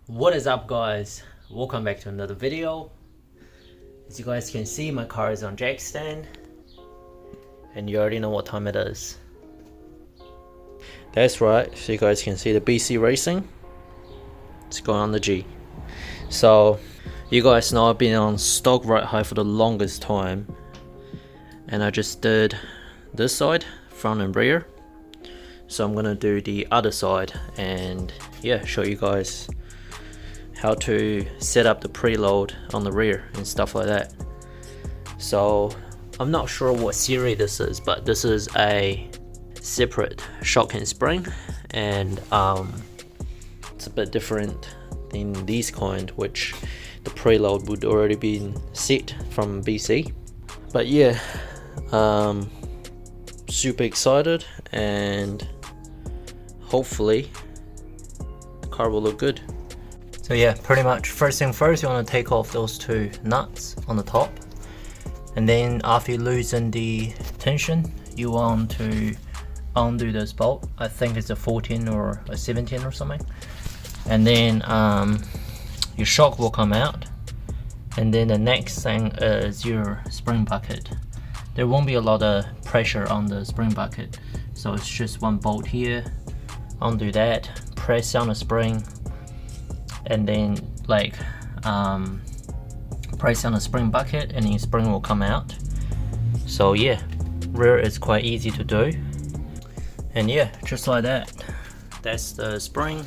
What is up, guys? Welcome back to another video. As you guys can see, my car is on jack stand and you already know what time it is. That's right, so you guys can see the BC Racing. It's going on the G. So you guys know I've been on stock right high for the longest time, and I just did this side, front and rear. So I'm gonna do the other side and yeah, show you guys how to set up the preload on the rear and stuff like that. So I'm not sure what series this is, but this is a separate shock and spring, and it's a bit different than these kind, which the preload would already be set from BC. But yeah, super excited, and hopefully the car will look good. So yeah, pretty much first thing first, you want to take off those two nuts on the top, and then after you loosen the tension, you want to undo this bolt. I think it's a 14 or a 17 or something, and then your shock will come out. And then the next thing is your spring bucket. There won't be a lot of pressure on the spring bucket, so it's just one bolt here. Undo that, press down the spring, and then press on the spring bucket, and the spring will come out. So yeah, rear is quite easy to do, and yeah, just like that. That's the spring.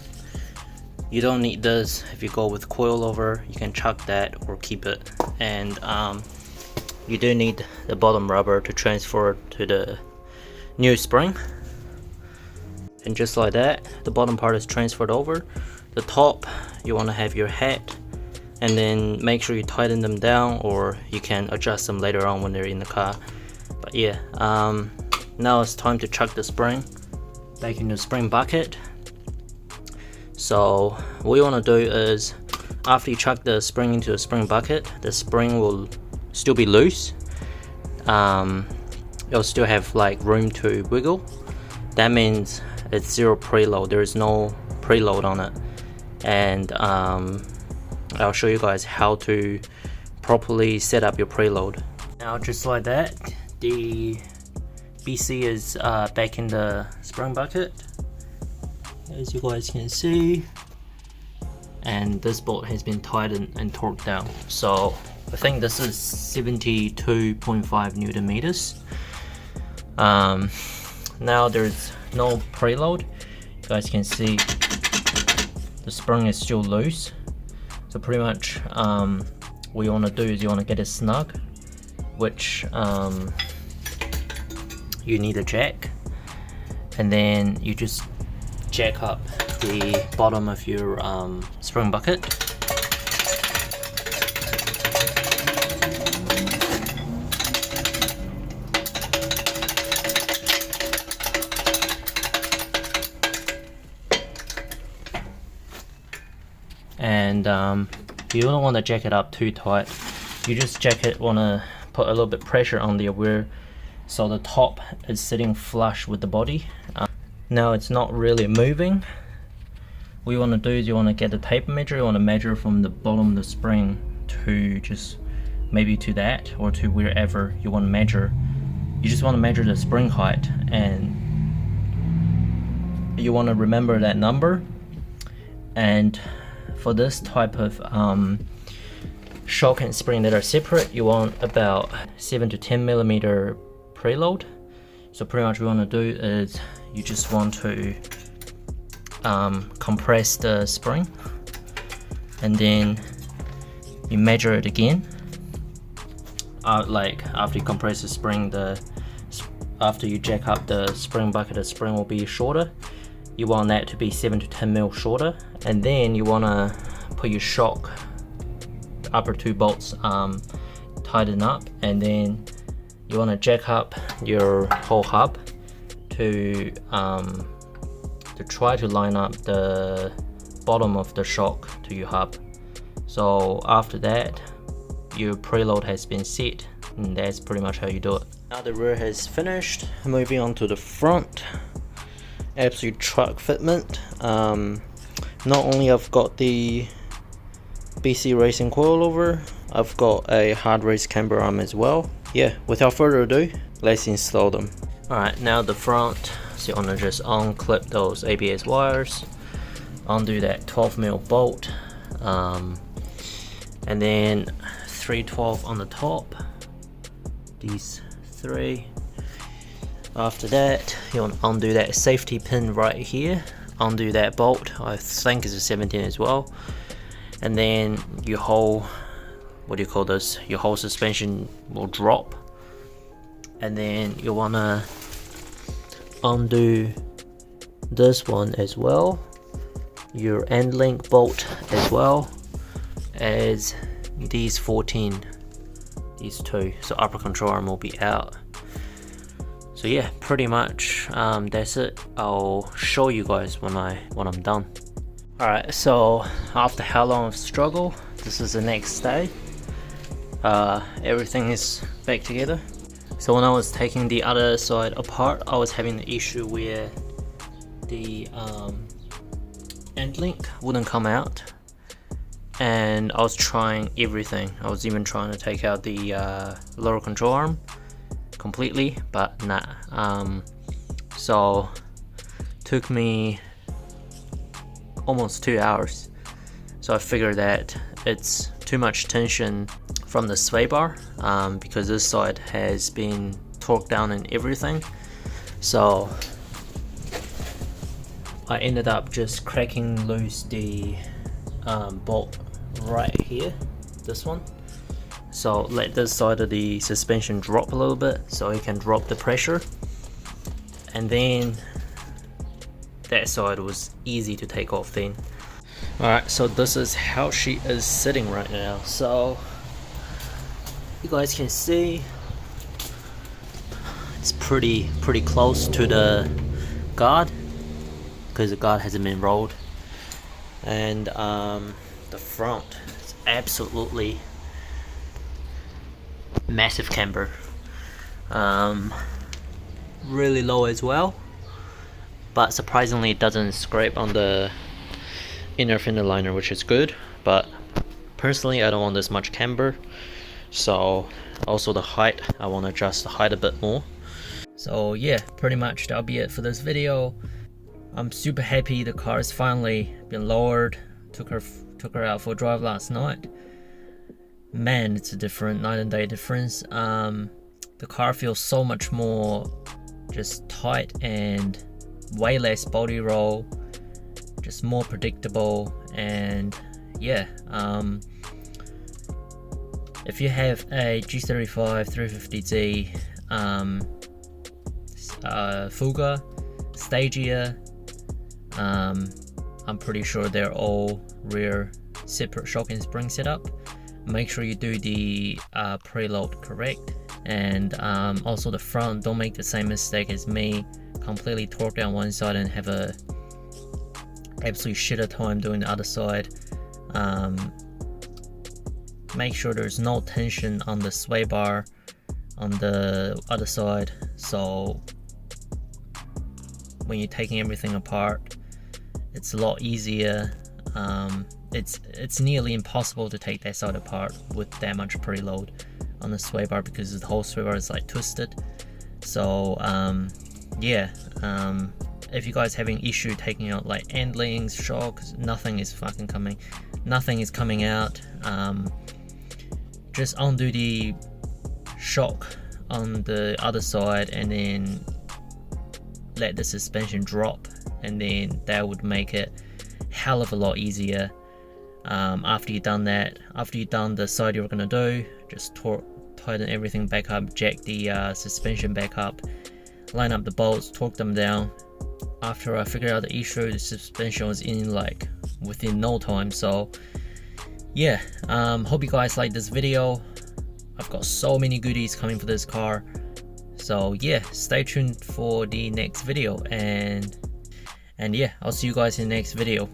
You don't need this. If you go with coilover, you can chuck that or keep it. And you do need the bottom rubber to transfer it to the new spring. And just like that, the bottom part is transferred over. The top, you want to have your hat, and then make sure you tighten them down, or you can adjust them later on when they're in the car. But yeah, now it's time to chuck the spring back in the spring bucket. So what you want to do is, after you chuck the spring into the spring bucket, the spring will still be loose. It'll still have like room to wiggle. That means it's zero preload. There is no preload on it. And I'll show you guys how to properly set up your preload. Now just like that, the BC is back in the spring bucket, as you guys can see, and this bolt has been tightened and torqued down. So I think this is 72.5 Newton meters. Now there's no preload. You guys can see the spring is still loose. So pretty much what you want to do is you want to get it snug, which you need a jack, and then you just jack up the bottom of your spring bucket. And you don't want to jack it up too tight. You just want to put a little bit pressure on the rear, so the top is sitting flush with the body. Now it's not really moving. What you want to do is you want to get the tape measure. You want to measure from the bottom of the spring to just maybe to that, or to wherever you want to measure. You just want to measure the spring height, and you want to remember that number. And for this type of shock and spring that are separate, you want about 7 to 10 millimeter preload. So pretty much what you want to do is you just want to compress the spring, and then you measure it again. Like after you compress the spring, after you jack up the spring bucket, the spring will be shorter. You want that to be 7 to 10 mil shorter, and then you want to put your shock, the upper two bolts, tighten up, and then you want to jack up your whole hub to try to line up the bottom of the shock to your hub. So after that, your preload has been set, and that's pretty much how you do it. Now the rear has finished. Moving on to the front. Absolute truck fitment. not only I've got the BC Racing coilover, I've got a Hardrace camber arm as well. Yeah, without further ado, let's install them. Alright, now the front, so you want to just unclip those ABS wires, undo that 12mm bolt, and then 312 on the top, these three. After that, you want to undo that safety pin right here, undo that bolt, I think it's a 17 as well, and then your whole, what do you call this, your whole suspension will drop. And then you want to undo this one as well, your end link bolt as well as these 14, these two, so upper control arm will be out. So yeah, pretty much that's it. I'll show you guys when I'm done. Alright, so after how long of struggle, this is the next day. Everything is back together. So when I was taking the other side apart, I was having the issue where the end link wouldn't come out, and I was trying everything. I was even trying to take out the lower control arm completely, but nah. So took me almost 2 hours. So I figured that it's too much tension from the sway bar, because this side has been torqued down and everything. So I ended up just cracking loose the bolt right here, this one. So let this side of the suspension drop a little bit so it can drop the pressure, and then that side was easy to take off then. Alright, so this is how she is sitting right now. So you guys can see it's pretty close to the guard, because the guard hasn't been rolled, and the front is absolutely massive camber, really low as well, but surprisingly it doesn't scrape on the inner fender liner, which is good. But personally I don't want this much camber, so also the height, I want to adjust the height a bit more. So yeah, pretty much that'll be it for this video. I'm super happy the car has finally been lowered. Took her out for a drive last night. Man, it's a different night and day difference. The car feels so much more just tight and way less body roll, just more predictable. And yeah, if you have a G35 350Z Fuga, Stagia, I'm pretty sure they're all rear separate shock and spring setup. Make sure you do the preload correct, and also the front, don't make the same mistake as me, completely torque down one side and have a absolute shitter time doing the other side. Make sure there's no tension on the sway bar on the other side, so when you're taking everything apart it's a lot easier. It's nearly impossible to take that side apart with that much preload on the sway bar, because the whole sway bar is like twisted. So yeah, if you guys having issue taking out like end links, shocks, nothing is coming out, just undo the shock on the other side and then let the suspension drop, and then that would make it hell of a lot easier. After you've done that, after you've done the side you're going to do, just tighten everything back up, jack the suspension back up, line up the bolts, torque them down. After I figured out the issue, the suspension was in like within no time. So yeah, hope you guys like this video. I've got so many goodies coming for this car, so yeah, stay tuned for the next video, and yeah, I'll see you guys in the next video.